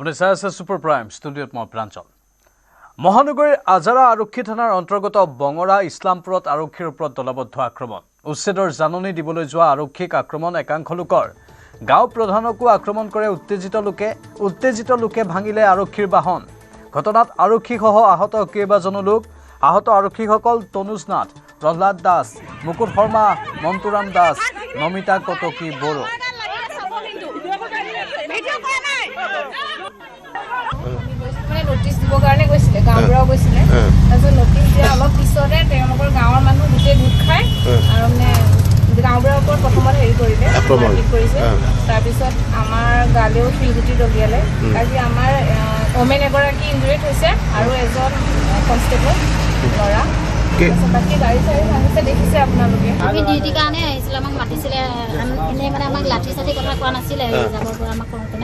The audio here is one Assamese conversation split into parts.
আপুনি চাই আছে সুপাৰ প্ৰাইম ষ্টুডিঅ'ত মই প্ৰাঞ্জল। মহানগৰীৰ আজাৰা আৰক্ষী থানাৰ অন্তৰ্গত বঙৰা ইছলামপুৰত আৰক্ষীৰ ওপৰত দলবদ্ধ আক্ৰমণ। উচ্ছেদৰ জাননী দিবলৈ যোৱা আৰক্ষীক আক্ৰমণ একাংশ লোকৰ। গাঁও প্ৰধানকো আক্ৰমণ কৰে উত্তেজিত লোকে ভাঙিলে আৰক্ষীৰ বাহন। ঘটনাত আৰক্ষীসহ আহত কেইবাজনো লোক। আহত আৰক্ষীসকল তনুজ নাথ, প্ৰহ্লাদ দাস, মুকুট শৰ্মা, মন্তুৰাম দাস, নমিতা কটকী বড়ো। নোটিছ দিবৰ কাৰণে গৈছিলে, গাঁওবুঢ়াও গৈছিলে। তাৰপিছত নোটিছ দিয়া অলপ পিছতে তেওঁলোকৰ গাঁৱৰ মানুহ গোটেই গোট খাই আৰু মানে গাঁওবুঢ়াৰ ওপৰত প্ৰথমত হেৰি কৰিলে, মাৰপিট কৰিছে। তাৰপিছত আমাৰ গালেও শিলগুটি দলিয়ালে। আজি আমাৰ ওমেন এগৰাকী ইঞ্জুৰিড হৈছে আৰু এজন কনষ্টেবল ল'ৰা। বাকী গাড়ী চাড়ী ভাঙিছে দেখিছে আপোনালোকে। আমি ডিউটিৰ কাৰণে আহিছিলোঁ, আমাক মাতিছিলে। এনেই মানে আমাক লাঠি চাঠি কথা কোৱা নাছিলে, যাবৰ পৰা আমাক কৰোঁতে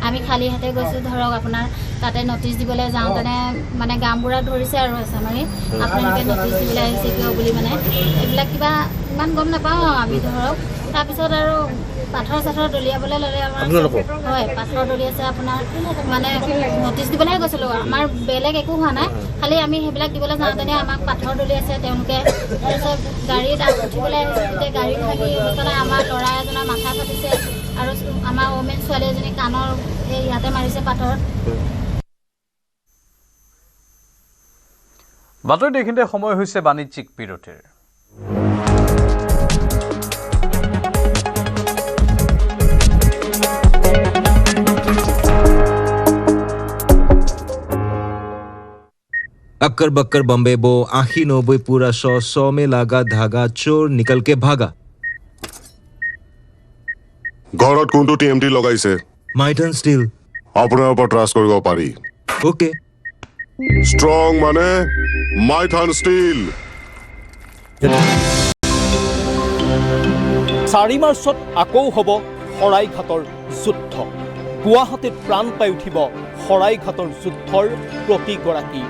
আমি খালী হাতে গৈছোঁ। ধৰক আপোনাৰ তাতে নটিচ দিবলৈ যাওঁতেনে মানে গাঁওবুঢ়াক ধৰিছে আৰু আছে মাৰি আপোনালোকে নটিচ দিবলৈ আহিছে কিয় বুলি মানে এইবিলাক কিবা ইমান গম নাপাওঁ আমি ধৰক। তাৰপিছত আৰু পাথৰ চাথৰ দলিয়াবলৈ ল'লে আমাৰ। হয়, পাথৰ দলিয়াইছে আপোনাৰ মানে নটিচ দিবলৈহে গৈছিলোঁ। আমাৰ বেলেগ একো হোৱা নাই, খালি আমি সেইবিলাক দিবলৈ যাওঁতেনে আমাক পাথৰ দলিয়াইছে তেওঁলোকে। তাৰপিছত গাড়ীত উঠিবলৈ আহিছে, তেতিয়া গাড়ী ভাগি অৱস্থা আমাৰ ল'ৰা এজনৰ মাথা ফাটিছে আৰু আমাৰ ওমেন ছোৱালী এজনী কাণৰ এই ইয়াতে মাৰিছে পাথৰ। বাতৰি দেখোঁতে সময় হৈছে বাণিজ্যিক বিৰতিৰ। अक्कर बक्कर बम्बे बो 80-90 पूरा 100 में लागा धागा चोर निकल के भागा। ঘৰত কোনটো টিএমটি লগাইছে? মাইটন ষ্টিল। আপোনাৰ ওপৰত ট্ৰাষ্ট কৰিব পাৰি। ওকে। ষ্ট্ৰং মানে মাইথন ষ্টিল। 4 মাৰ্চত আকৌ হ'ব শৰাইঘাটৰ যুদ্ধ। গুৱাহাটীত প্ৰাণ পাই উঠিব শৰাইঘাটৰ যুদ্ধৰ প্ৰতিগৰাকী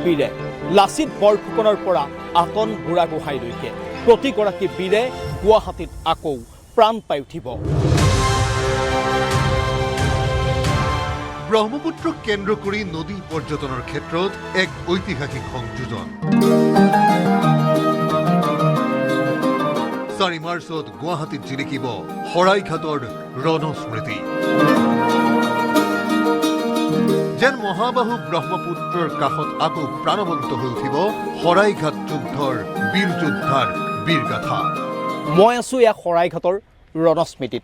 বীৰে। লাচিত বৰফুকনৰ পৰা আকন বুঢ়াগোহাঁইলৈকে প্ৰতিগৰাকী বীৰে গুৱাহাটীত আকৌ প্ৰাণ পাই উঠিব। ব্ৰহ্মপুত্ৰক কেন্দ্ৰ কৰি নদী পৰ্যটনৰ ক্ষেত্ৰত এক ঐতিহাসিক সংযোজন। 4 মাৰ্চত গুৱাহাটীত জিলিকিব শৰাইঘাটৰ ৰণস্মৃতি। যেন মহাবাহু ব্ৰহ্মপুত্ৰৰ কাষত আকৌ প্ৰাণৱন্ত হৈ উঠিব শৰাইঘাট যুদ্ধৰ বীৰ যোদ্ধাৰ বীৰগাথা। মই আছোঁ এয়া শৰাইঘাটৰ ৰণস্মৃতিত।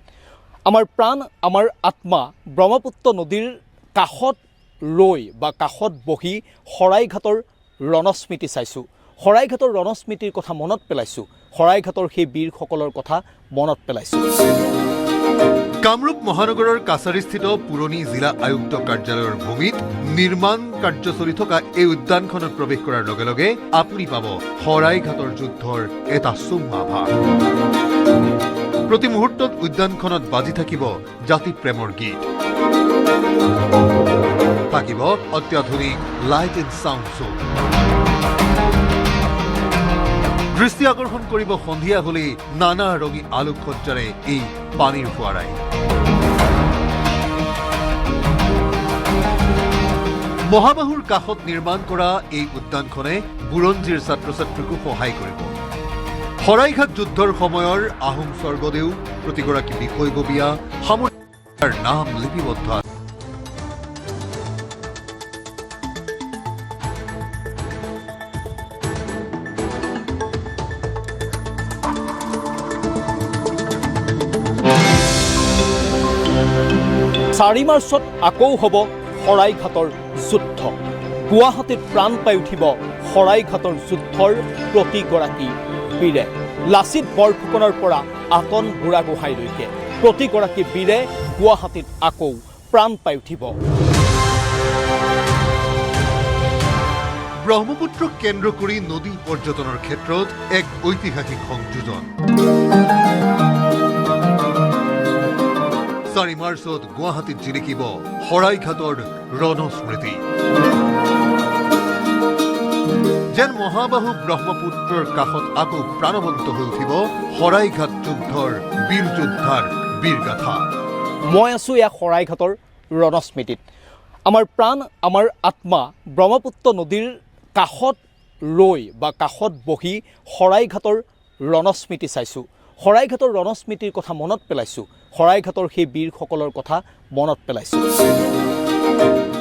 আমাৰ প্ৰাণ, আমাৰ আত্মা ব্ৰহ্মপুত্ৰ নদীৰ কাষত ৰৈ বা কাষত বহি শৰাইঘাটৰ ৰণস্মৃতি চাইছোঁ। শৰাইঘাটৰ ৰণস্মৃতিৰ কথা মনত পেলাইছোঁ। শৰাইঘাটৰ সেই বীৰসকলৰ কথা মনত পেলাইছোঁ। কামৰূপ মহানগৰৰ কাছাৰীস্থিত পুৰণি জিলা আয়ুক্ত কাৰ্যালয়ৰ ভূমিত নিৰ্মাণ কাৰ্য চলি থকা এই উদ্যানখনত প্ৰৱেশ কৰাৰ লগে লগে আপুনি পাব শৰাইঘাটৰ যুদ্ধৰ এটা চমু আভাস। প্ৰতি মুহূৰ্তত উদ্যানখনত বাজি থাকিব জাতি প্ৰেমৰ গীত, থাকিব অত্যাধুনিক লাইট এণ্ড চাউণ্ড শ্ব'। দৃষ্টি আকৰ্ষণ কৰিব সন্ধিয়া হলেই নানা ৰঙী আলোকসজ্জাৰে এই পানীৰ ফোৱাৰাই। মহাবাহুৰ কাষত নিৰ্মাণ কৰা এই উদ্যানখনে বুৰঞ্জীৰ ছাত্ৰ ছাত্ৰীকো সহায় কৰিব। শৰাইঘাট যুদ্ধৰ সময়ৰ আহোম স্বৰ্গদেউ প্ৰতিগৰাকী বিষয়ববীয়া সামৰিকৰ নাম লিপিবদ্ধ আছে। চাৰি মাৰ্চত আকৌ হ'ব শৰাইঘাটৰ যুদ্ধ। গুৱাহাটীত প্ৰাণ পাই উঠিব শৰাইঘাটৰ যুদ্ধৰ প্ৰতিগৰাকী বীৰে। লাচিত বৰফুকনৰ পৰা আকন বুঢ়াগোহাঁইলৈকে প্ৰতিগৰাকী বীৰে গুৱাহাটীত আকৌ প্ৰাণ পাই উঠিব। ব্ৰহ্মপুত্ৰক কেন্দ্ৰ কৰি নদী পৰ্যটনৰ ক্ষেত্ৰত এক ঐতিহাসিক সংযোজন। 4 মাৰ্চত গুৱাহাটীত জিলিকিব শৰাইঘাটৰ ৰণস্মৃতি। যেন মহাবাহু ব্ৰহ্মপুত্ৰৰ কাষত আকৌ প্ৰাণৱন্ত হৈ উঠিব শৰাইঘাট যুদ্ধৰ বীৰ যোদ্ধাৰ বীৰগাথা। মই আছোঁ এয়া শৰাইঘাটৰ ৰণস্মৃতিত। আমাৰ প্ৰাণ আমাৰ আত্মা ব্ৰহ্মপুত্ৰ নদীৰ কাষত ৰৈ বা কাষত বহি শৰাইঘাটৰ ৰণস্মৃতি চাইছোঁ শৰাইঘাটৰ ৰণস্মৃতিৰ কথা মনত পেলাইছোঁ শৰাইঘাটৰ সেই বীৰসকলৰ কথা মনত পেলাইছোঁ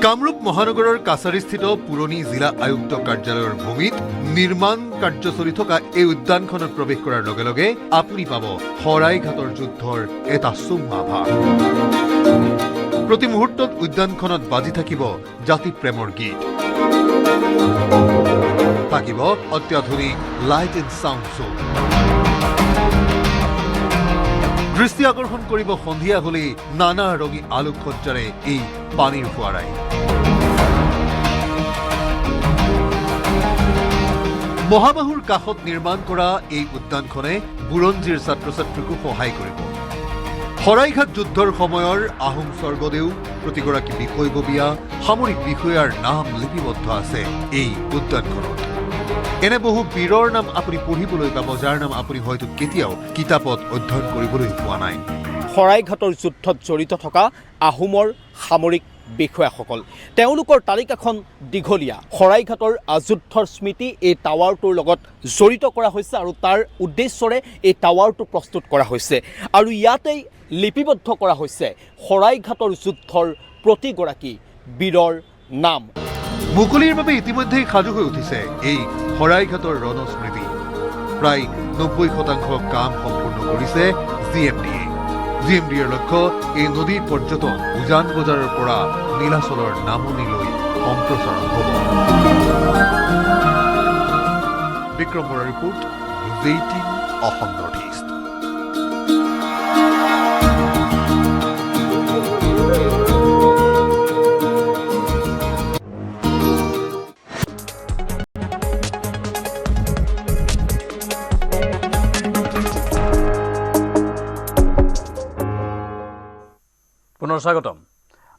কামৰূপ মহানগৰৰ কাছাৰীস্থিত পুৰণি জিলা আয়ুক্ত কাৰ্যালয়ৰ ভূমিত নিৰ্মাণ কাৰ্য চলি থকা এই উদ্যানখনত প্ৰৱেশ কৰাৰ লগে লগে আপুনি পাব শৰাইঘাটৰ যুদ্ধৰ এটা চুমু আভাস প্ৰতি মুহূৰ্তত উদ্যানখনত বাজি থাকিব জাতি প্ৰেমৰ গীত থাকিব অত্যাধুনিক লাইট এণ্ড সাউণ্ড শ্ব' দৃষ্টি আকৰ্ষণ কৰিব সন্ধিয়া হলেই নানা ৰঙী আলোকসজ্জাৰে এই পানীৰ ফোৱাৰাই মহাবাহুৰ কাষত নিৰ্মাণ কৰা এই উদ্যানখনে বুৰঞ্জীৰ ছাত্ৰ ছাত্ৰীকো সহায় কৰিব শৰাইঘাট যুদ্ধৰ সময়ৰ আহোম স্বৰ্গদেউ প্ৰতিগৰাকী বিষয়ববীয়া সামৰিক বিষয়াৰ নাম লিপিবদ্ধ আছে এই উদ্যানখনত এনে বহু বীৰৰ নাম আপুনি পঢ়িবলৈ পাব যাৰ নাম আপুনি হয়তো কেতিয়াও কিতাপত অধ্যয়ন কৰিবলৈ পোৱা নাই শৰাইঘাটৰ যুদ্ধত জড়িত থকা আহোমৰ সামৰিক বিষয়াসকল তেওঁলোকৰ তালিকাখন দীঘলীয়া শৰাইঘাটৰ যুদ্ধৰ স্মৃতি এই টাৱাৰটোৰ লগত জড়িত কৰা হৈছে আৰু তাৰ উদ্দেশ্যৰে এই টাৱাৰটো প্ৰস্তুত কৰা হৈছে আৰু ইয়াতেই লিপিবদ্ধ কৰা হৈছে শৰাইঘাটৰ যুদ্ধৰ প্ৰতিগৰাকী বীৰৰ নাম মুকলিৰ বাবে ইতিমধ্যেই সাজু হৈ উঠিছে এই শৰাইঘাটৰ ৰণস্মৃতি প্ৰায় 90% কাম সম্পূৰ্ণ কৰিছে জিএমডিৰ লক্ষ্য এই নদী পৰ্যটন উজান বজাৰৰ পৰা নীলাচলৰ নামনিলৈ সম্প্ৰসাৰণ হ'ব বিক্ৰম বৰাৰ report news 18 Assam north east পুনৰ স্বাগতম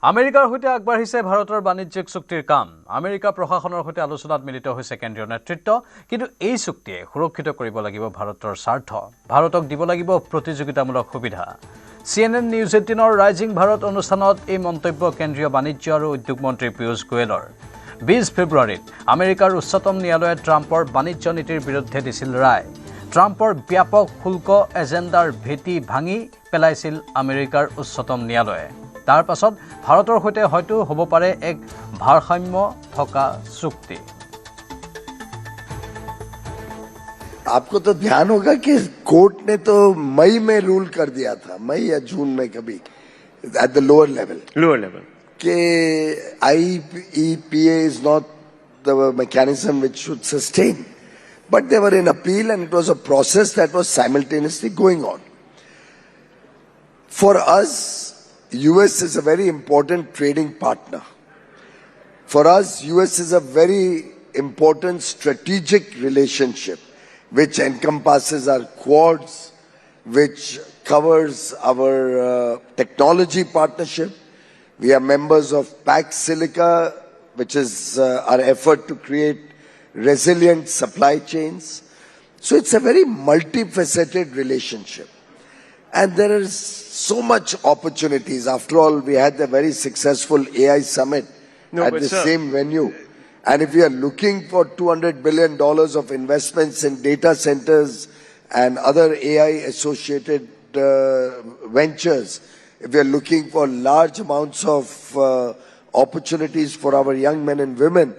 আমেৰিকাৰ সৈতে আগবাঢ়িছে ভাৰতৰ বাণিজ্যিক চুক্তিৰ কাম আমেৰিকা প্ৰশাসনৰ সৈতে আলোচনাত মিলিত হৈছে কেন্দ্ৰীয় নেতৃত্ব কিন্তু এই চুক্তিয়ে সুৰক্ষিত কৰিব লাগিব ভাৰতৰ স্বাৰ্থ ভাৰতক দিব লাগিব প্ৰতিযোগিতামূলক সুবিধা CNN নিউজ 18ৰ ৰাইজিং ভাৰত অনুষ্ঠানত এই মন্তব্য কেন্দ্ৰীয় বাণিজ্য আৰু উদ্যোগ মন্ত্ৰী পীয়ূষ গোয়েলৰ 20 ফেব্ৰুৱাৰীত আমেৰিকাৰ উচ্চতম ন্যায়ালয়ে ট্ৰাম্পৰ বাণিজ্য নীতিৰ বিৰুদ্ধে দিছিল ৰায় ট্ৰাম্পৰ ব্যাপক শুল্ক এজেণ্ডাৰ ভেটি ভাঙি পেলাইছিল আমেৰিকাৰ উচ্চতম ন্যায়ালয়ে তাৰ পাছত ভাৰতৰ সৈতে হয়তো হ'ব পাৰে এক ভাৰসাম্য থকা চুক্তি आपको तो ध्यान होगा कि कोर्ट ने तो मई में रूल कर दिया था मई या जून में कभी एट द लोअर लेवल कि IEPA is not the mechanism which should sustain but they were in appeal and it was a process that was simultaneously going on. For us, US is a very important trading partner. For us, US is a very important strategic relationship which encompasses our quads, which covers our technology partnership. We are members of Pax Silica, which is our effort to create resilient supply chains. So it's a very multifaceted relationship. And there is so much opportunities. After all, we had a very successful AI summit at the same venue. And if we are looking for $200 billion of investments in data centers and other AI associated ventures, if we are looking for large amounts of opportunities for our young men and women,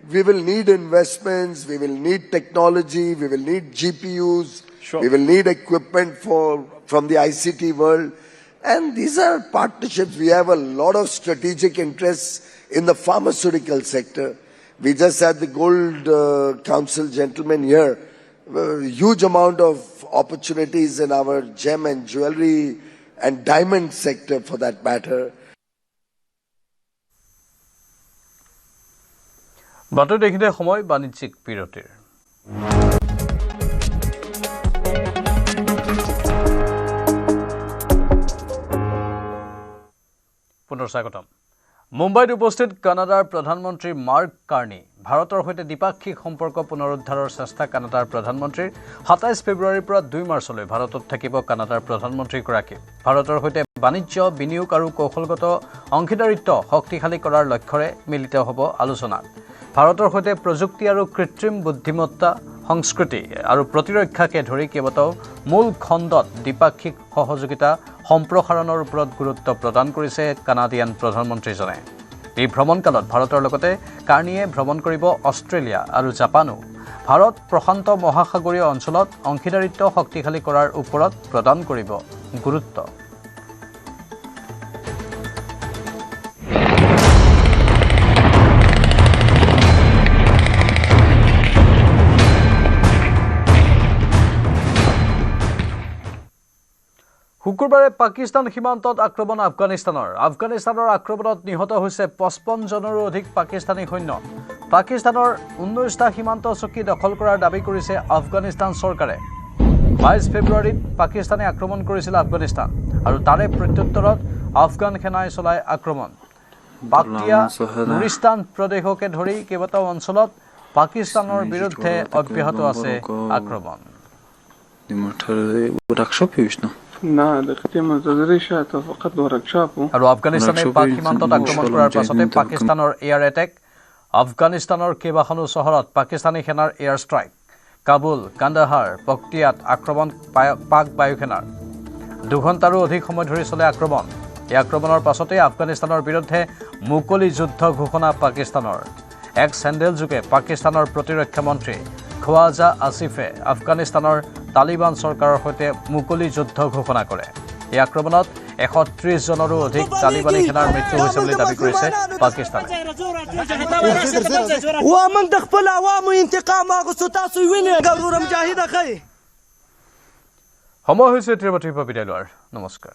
we will need investments, we will need technology, we will need GPUs, we will need equipment from the ICT world. And these are partnerships. We have a lot of strategic interests in the pharmaceutical sector. We just had the Gold Council gentlemen here. Huge amount of opportunities in our gem and jewelry and diamond sector for that matter. বাতৰি দেখিলে সময় বাণিজ্যিক বিৰতিৰ পুনৰ স্বাগতম মুম্বাইত উপস্থিত কানাডাৰ প্ৰধানমন্ত্ৰী মাৰ্ক কাৰ্নি ভাৰতৰ সৈতে দ্বিপাক্ষিক সম্পৰ্ক পুনৰুদ্ধাৰৰ চেষ্টা কানাডাৰ প্ৰধানমন্ত্ৰীৰ 27 ফেব্ৰুৱাৰীৰ পৰা 2 মাৰ্চলৈ ভাৰতত থাকিব কানাডাৰ প্ৰধানমন্ত্ৰীগৰাকী ভাৰতৰ সৈতে বাণিজ্য বিনিয়োগ আৰু কৌশলগত অংশীদাৰিত্ব শক্তিশালী কৰাৰ লক্ষ্যৰে মিলিত হ'ব আলোচনাত ভাৰতৰ সৈতে প্ৰযুক্তি আৰু কৃত্ৰিম বুদ্ধিমত্তা সংস্কৃতি আৰু প্ৰতিৰক্ষাকে ধৰি কেইবাটাও মূল খণ্ডত দ্বিপাক্ষিক সহযোগিতা সম্প্ৰসাৰণৰ ওপৰত গুৰুত্ব প্ৰদান কৰিছে কানাডিয়ান প্ৰধানমন্ত্ৰীজনে এই ভ্ৰমণকালত ভাৰতৰ লগতে কাৰ্নিয়ে ভ্ৰমণ কৰিব অষ্ট্ৰেলিয়া আৰু জাপানো ভাৰত প্ৰশান্ত মহাসাগৰীয় অঞ্চলত অংশীদাৰিত্ব শক্তিশালী কৰাৰ ওপৰত প্ৰদান কৰিব গুৰুত্ব শুকুৰবাৰে পাকিস্তান সীমান্তত আক্ৰমণ আফগানিস্তানৰ আক্ৰমণত নিহত হৈছে 55 জনৰো অধিক পাকিস্তানী সৈন্য পাকিস্তানৰ 19টা সীমান্ত চকী দখল কৰাৰ দাবী কৰিছে আফগানিস্তান চৰকাৰে 22 ফেব্ৰুৱাৰীত পাকিস্তানে আক্ৰমণ কৰিছিল আফগানিস্তান আৰু তাৰে প্ৰত্যুত্তৰত আফগান সেনাই চলাই আক্ৰমণ বাক্তিয়া নুৰিস্তান প্ৰদেশকে ধৰি কেইবাটাও অঞ্চলত পাকিস্তানৰ বিৰুদ্ধে অব্যাহত আছে আক্ৰমণ আৰু আফগানিস্তানে পাক সীমান্তত আক্ৰমণ কৰাৰ পাছতে পাকিস্তানৰ এয়াৰ এটেক আফগানিস্তানৰ কেইবাখনো চহৰত পাকিস্তানী সেনাৰ এয়াৰ ষ্ট্ৰাইক কাবুল কান্দাহাৰ পক্তিয়াত আক্ৰমণ পাক বায়ুসেনাৰ 2 ঘণ্টাৰো অধিক সময় ধৰি চলে আক্ৰমণ এই আক্ৰমণৰ পাছতে আফগানিস্তানৰ বিৰুদ্ধে মুকলি যুদ্ধ ঘোষণা পাকিস্তানৰ এক চেণ্ডেল যোগে পাকিস্তানৰ প্ৰতিৰক্ষা মন্ত্ৰী খোৱাজা আসিফে আফগানিস্তানৰ তালিবান চৰকাৰৰ সৈতে মুকলি যুদ্ধ ঘোষণা কৰে এই আক্ৰমণত 130 জনৰো অধিক তালিবানী সেনাৰ মৃত্যু হৈছে বুলি দাবী কৰিছে পাকিস্তানে সময় হৈছে ত্ৰিপাঠীৰ পৰা বিদায় লোৱাৰ নমস্কাৰ